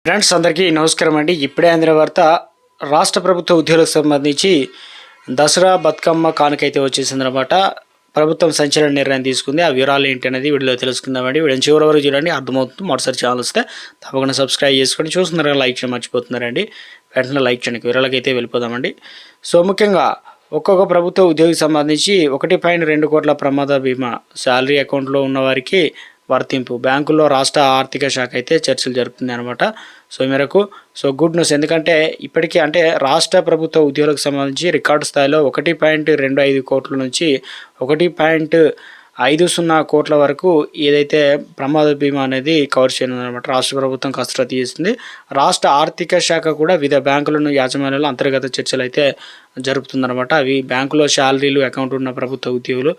Friends అందరికీ నమస్కారం అండి. ఇప్పుడే అందిన వార్త, రాష్ట్ర ప్రభుత్వ ఉద్యోగులకు సంబంధించి దసరా బతుకమ్మ కానుకైతే వచ్చేసిందనమాట. ప్రభుత్వం సంచలన నిర్ణయం తీసుకుంది. ఆ వివరాలు ఏంటి అనేది వీడియోలో తెలుసుకుందామండి. వీడియో చివరి వరకు చూడండి, అర్థమవుతుంది. మొదటిసారి ఛానల్ వస్తే తప్పకుండా సబ్స్క్రైబ్ చేసుకోండి. చూస్తున్నారా, లైక్ చేయడం మర్చిపోతున్నారండి. వెంటనే లైక్ చేయండి. వివరాలకి అయితే వెళ్ళిపోదామండి. సో ముఖ్యంగా ఒక్కొక్క ప్రభుత్వ ఉద్యోగికి సంబంధించి 1.2 కోట్ల ప్రమాద బీమా శాలరీ అకౌంట్లో ఉన్న వారికి వర్తింపు. బ్యాంకుల్లో రాష్ట్ర ఆర్థిక శాఖ అయితే చర్చలు జరుపుతుంది అనమాట. సో ఈ మేరకు గుడ్ న్యూస్. ఎందుకంటే ఇప్పటికీ రాష్ట్ర ప్రభుత్వ ఉద్యోగులకు సంబంధించి రికార్డు స్థాయిలో 1.25 కోట్ల నుంచి 1.50 కోట్ల వరకు ఏదైతే ప్రమాద బీమా అనేది కవర్ చేయనుందనమాట. రాష్ట్ర ప్రభుత్వం కసరత్తు చేస్తుంది. రాష్ట్ర ఆర్థిక శాఖ కూడా వివిధ బ్యాంకులను యాజమాన్యాలు అంతర్గత చర్చలు అయితే జరుపుతుందనమాట. అవి బ్యాంకులో శాలరీలు అకౌంట్ ఉన్న ప్రభుత్వ ఉద్యోగులు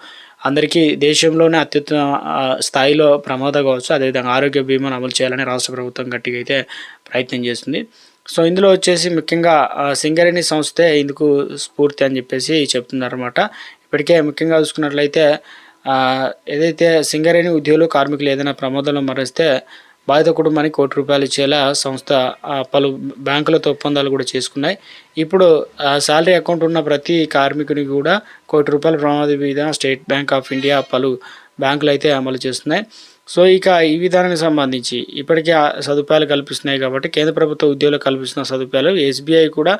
అందరికీ దేశంలోనే అత్యుత్తమ స్థాయిలో ప్రమాద కావచ్చు, అదేవిధంగా ఆరోగ్య బీమాను అమలు చేయాలని రాష్ట్ర ప్రభుత్వం గట్టిగా అయితే ప్రయత్నం చేస్తుంది. సో ఇందులో వచ్చేసి ముఖ్యంగా సింగరేణి సంస్థే ఇందుకు స్ఫూర్తి అని చెప్పేసి చెప్తున్నారన్నమాట. ఇప్పటికే ముఖ్యంగా చూసుకున్నట్లయితే ఏదైతే సింగరేణి ఉద్యోగులు కార్మికులు ఏదైనా ప్రమాదంలో మరణిస్తే బాధిత కుటుంబానికి ₹1 ఇచ్చేలా సంస్థ పలు బ్యాంకులతో ఒప్పందాలు కూడా చేసుకున్నాయి. ఇప్పుడు శాలరీ అకౌంట్ ఉన్న ప్రతి కార్మికునికి కూడా ₹1 ప్రమాద బీమా స్టేట్ బ్యాంక్ ఆఫ్ ఇండియా పలు బ్యాంకులు అయితే అమలు చేస్తున్నాయి. సో ఇక ఈ విధానానికి సంబంధించి ఇప్పటికే సదుపాయాలు కల్పిస్తున్నాయి కాబట్టి కేంద్ర ప్రభుత్వ ఉద్యోగులకు కల్పిస్తున్న సదుపాయాలు ఎస్బీఐ కూడా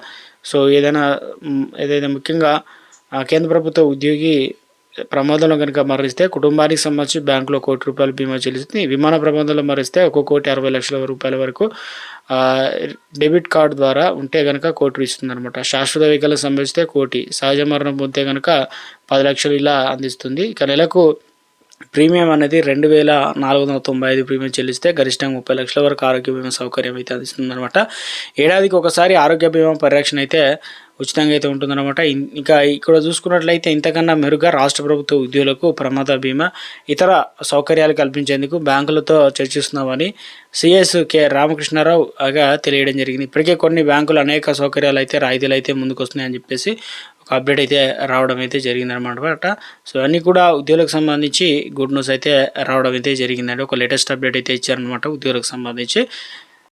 సో ఏదైతే ముఖ్యంగా కేంద్ర ప్రభుత్వ ఉద్యోగి ప్రమాదంలో కనుక మరణిస్తే కుటుంబానికి సంబంధించి బ్యాంకులో ₹1 బీమా చెల్లిస్తుంది. విమాన ప్రమాదంలో మరణిస్తే ₹1,60,00,000 వరకు డెబిట్ కార్డు ద్వారా ఉంటే కనుక ₹1 ఇస్తుంది అనమాట. శాశ్వత వైకల్యం సంభవిస్తే ₹1, సహజ మరణం పొందితే కనుక ₹10,00,000 ఇలా అందిస్తుంది. ఇక నెలకు ప్రీమియం అనేది 2,495 ప్రీమియం చెల్లిస్తే గరిష్టంగా ₹30,00,000 వరకు ఆరోగ్య బీమా సౌకర్యం అయితే అందిస్తుంది అనమాట. ఏడాదికి ఒకసారి ఆరోగ్య బీమా పరిరక్షణ అయితే ఉచితంగా అయితే ఉంటుందన్నమాట. ఇంకా ఇక్కడ చూసుకున్నట్లయితే ఇంతకన్నా మెరుగ్గా రాష్ట్ర ప్రభుత్వ ఉద్యోగులకు ప్రమాద బీమా ఇతర సౌకర్యాలు కల్పించేందుకు బ్యాంకులతో చర్చిస్తున్నామని సిఎస్ కె రామకృష్ణారావు తెలియడం జరిగింది. ఇప్పటికే కొన్ని బ్యాంకులు అనేక సౌకర్యాలు అయితే రాయితీలు అయితే ముందుకు వస్తున్నాయని చెప్పేసి ఒక అప్డేట్ అయితే రావడం అయితే జరిగిందనమాట. సో అన్నీ కూడా ఉద్యోగులకు సంబంధించి గుడ్ న్యూస్ అయితే రావడం అయితే జరిగిందండి. ఒక లేటెస్ట్ అప్డేట్ అయితే ఇచ్చారనమాట ఉద్యోగులకు సంబంధించి.